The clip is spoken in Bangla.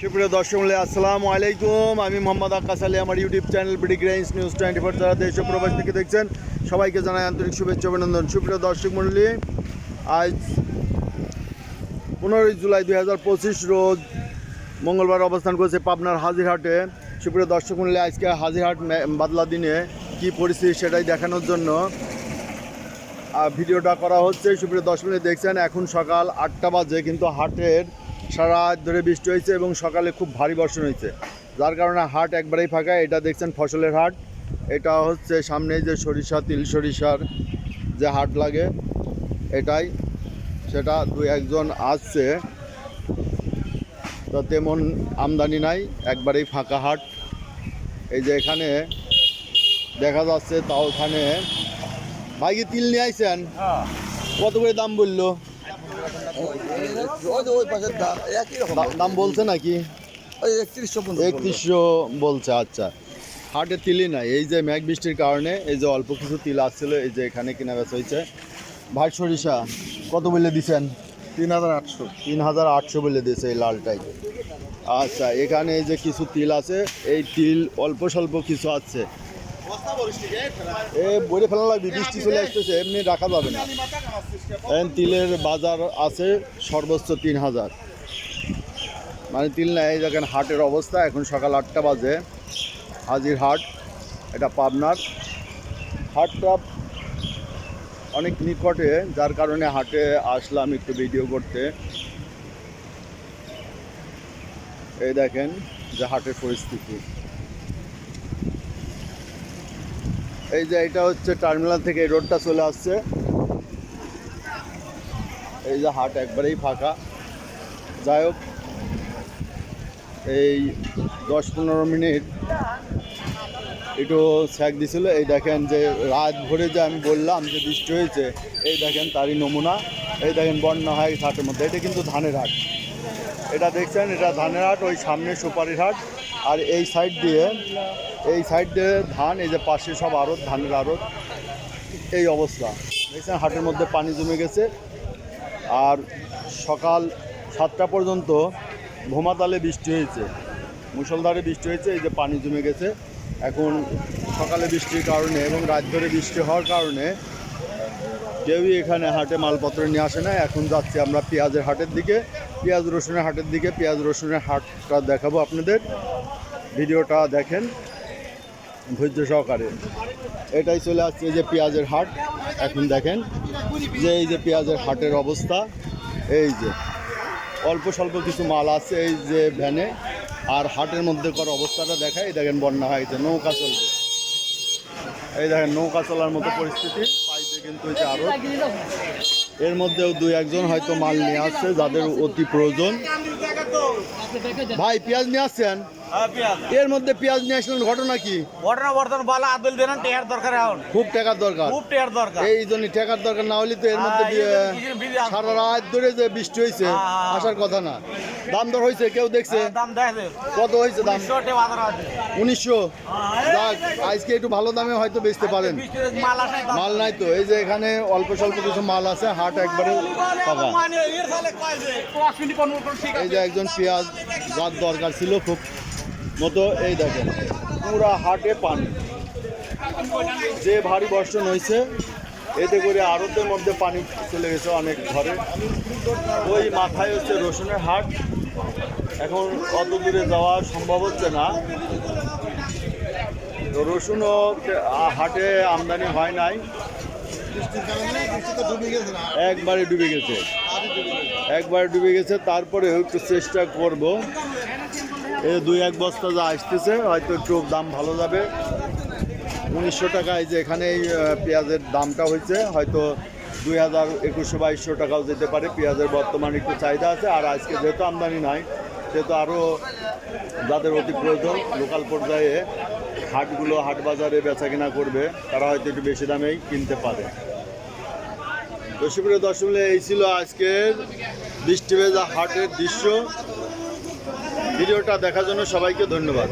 সুপ্রিয় দর্শক আসসালামু আলাইকুম। আমি মোহাম্মদ আক্কাস আলী। আমার ইউটিউব চ্যানেল বিডিগ্রেইন্স নিউজ 24 যারা দেশ ও প্রবাস থেকে দেখছেন সবাইকে জানাই আন্তরিক শুভেচ্ছা অভিনন্দন। সুপ্রিয় দর্শক মণ্ডলী, আজ 15 জুলাই 2025 রোজ মঙ্গলবার অবস্থান করছে পাবনার হাজিরহাটে। সুপ্রিয় দর্শক মণ্ডলী, আজকে হাজিরহাট বাদলা দিনে কী পরিস্থিতি সেটাই দেখানোর জন্য ভিডিওটা করা হচ্ছে। সুপ্রিয় দর্শক মণ্ডলী, দেখছেন এখন সকাল 8টা বাজে, কিন্তু হাটের সারা রাত ধরে বৃষ্টি হয়েছে এবং সকালে খুব ভারী বর্ষণ হয়েছে, যার কারণে হাট একবারেই ফাঁকা। এটা দেখছেন ফসলের হাট। এটা হচ্ছে সামনে যে সরিষা, তিল সরিষার যে হাট লাগে এটাই, সেটা দুই একজন আসছে, তো তেমন আমদানি নাই, একবারেই ফাঁকা হাট। এই যে এখানে দেখা যাচ্ছে, তাও ওখানে ভাই কি তিল নিয়ে আইছেন? কত করে দাম বললো? দাম বলছে নাকি? 3100 বলছে। আচ্ছা, হাটে তিলই নাই। এই যে মেঘ বৃষ্টির কারণে এই যে অল্প কিছু তিল আসছিল, এই যে এখানে কেনা বেচা হয়েছে। ভাই সরিষা কত বলে দিচ্ছেন? 3800 বলে দিয়েছে এই লালটাই। আচ্ছা, এখানে এই যে কিছু তিল আছে, এই তিল অল্প স্বল্প কিছু আছে, বইরে ফেলা লাগবে, বৃষ্টি চলে আসতেছে, এমনি রাখা যাবে না। তিলের বাজার আছে সর্বোচ্চ 3000, মানে তিল নেই। দেখেন হাটের অবস্থা, এখন সকাল 8টা বাজে, হাজিরহাট, এটা পাবনার। হাটটা অনেক নিকটে, যার কারণে হাটে আসলাম একটু ভিডিও করতে। এই দেখেন যে হাটের পরিস্থিতি। এই যে এটা হচ্ছে টার্মিনাল থেকে এই রোডটা চলে আসছে। এই যে হাট একবারেই ফাঁকা। যাই হোক, এই 10-15 মিনিট একটু ছ্যাক দিছিল। এই দেখেন যে রাত ভরে যে আমি বললাম যে বৃষ্টি হয়েছে, এই দেখেন তারই নমুনা। এই দেখেন বন্যা হয় হাটের মধ্যে। এটা কিন্তু ধানের হাট, এটা দেখছেন, এটা ধানের হাট। ওই সামনে সুপারির হাট, আর এই সাইড দিয়ে ধান। এই যে পাশে সব আড়ত, ধানের আড়ত। এই অবস্থা দেখছেন, হাটের মধ্যে পানি জমে গেছে। আর সকাল 7টা পর্যন্ত ভোমাতালে বৃষ্টি হয়েছে, মুষলধারে বৃষ্টি হয়েছে। এই যে পানি জমে গেছে। এখন সকালে বৃষ্টির কারণে এবং রাত ধরে বৃষ্টি হওয়ার কারণে কেউই এখানে হাটে মালপত্র নিয়ে আসে না। এখন যাচ্ছি আমরা পেঁয়াজের হাটের দিকে, পেঁয়াজ রসুনের হাটের দিকে। পেঁয়াজ রসুনের হাটটা দেখাবো আপনাদের, ভিডিওটা দেখেন ধৈর্য সহকারে। এটাই চলে আসছে এই যে পেঁয়াজের হাট। এখন দেখেন যে এই যে পেঁয়াজের হাটের অবস্থা। এই যে অল্প স্বল্প কিছু মাল আছে এই যে ভ্যানে, আর হাটের মধ্যে করার অবস্থাটা দেখায়। এই দেখেন বন্যা হয়েছে, নৌকা চলবে। এই দেখেন নৌকা চলার মতো পরিস্থিতি। পাইতে কিন্তু হয়েছে আরও, এর মধ্যেও দুই একজন হয়তো মাল নিয়ে আসছে যাদের অতি প্রয়োজন। ভাই পেঁয়াজ নিয়ে আসছেন? এর মধ্যে পেঁয়াজ নিয়ে আসলেন, ঘটনা কি? ঘটনা বর্তমান বলা আদল দেন টেকার দরকার, এখন খুব টাকার দরকার, খুব টেকার দরকার। এই জন্য টাকার দরকার, না হলে তো এর মধ্যে সারা রাত ধরে যে বৃষ্টি হয়েছে আসার কথা না। দাম দর হয়েছে, কেউ দেখছে? দাম দেখে কত হয়েছে দাম? 1900। যাক, আজকে একটু ভালো দামে হয়তো বেচতে পারেন। মাল নাই তো। এই যে এখানে অল্প স্বল্প কিছু মাল আছে, হাট একবারে ফাঁকা। এই যে একজন পেঁয়াজ যার দরকার ছিল খুব মতো, এই দেখেন পুরা হাটে পানি। যে ভারী বর্ষণ হয়েছে, এতে করে আড়তের মধ্যে পানি চলে গেছে অনেক ঘরে। ওই মাথায় হচ্ছে রসুনের হাট। এখন অত দূরে যাওয়া সম্ভব হচ্ছে না, তো রসুনও হাটে আমদানি হয় নাই, একবারে ডুবে গেছে। তারপরে একটু চেষ্টা করব, এই 2-1 বস্তা যা আসতেছে হয়তো একটু দাম ভালো যাবে। 1900 টাকায় যে এখানে এই পেঁয়াজের দামটা হয়েছে, হয়তো 2000, 2100-2200 টাকাও যেতে পারে। পেঁয়াজের বর্তমানে একটু চাহিদা আছে। আর আজকে যেহেতু আমদানি নাই, সেহেতু আরও যাদের অতি প্রয়োজন লোকাল পর্যায়ে হাটগুলো, হাট বাজারে বেচা কেনা করবে, তারা হয়তো একটু বেশি দামেই কিনতে পারে। সুপ্রিয় দর্শক, এই ছিল আজকের বৃষ্টি ভেজা হাটের দৃশ্য। ভিডিওটা দেখার জন্য সবাইকে ধন্যবাদ।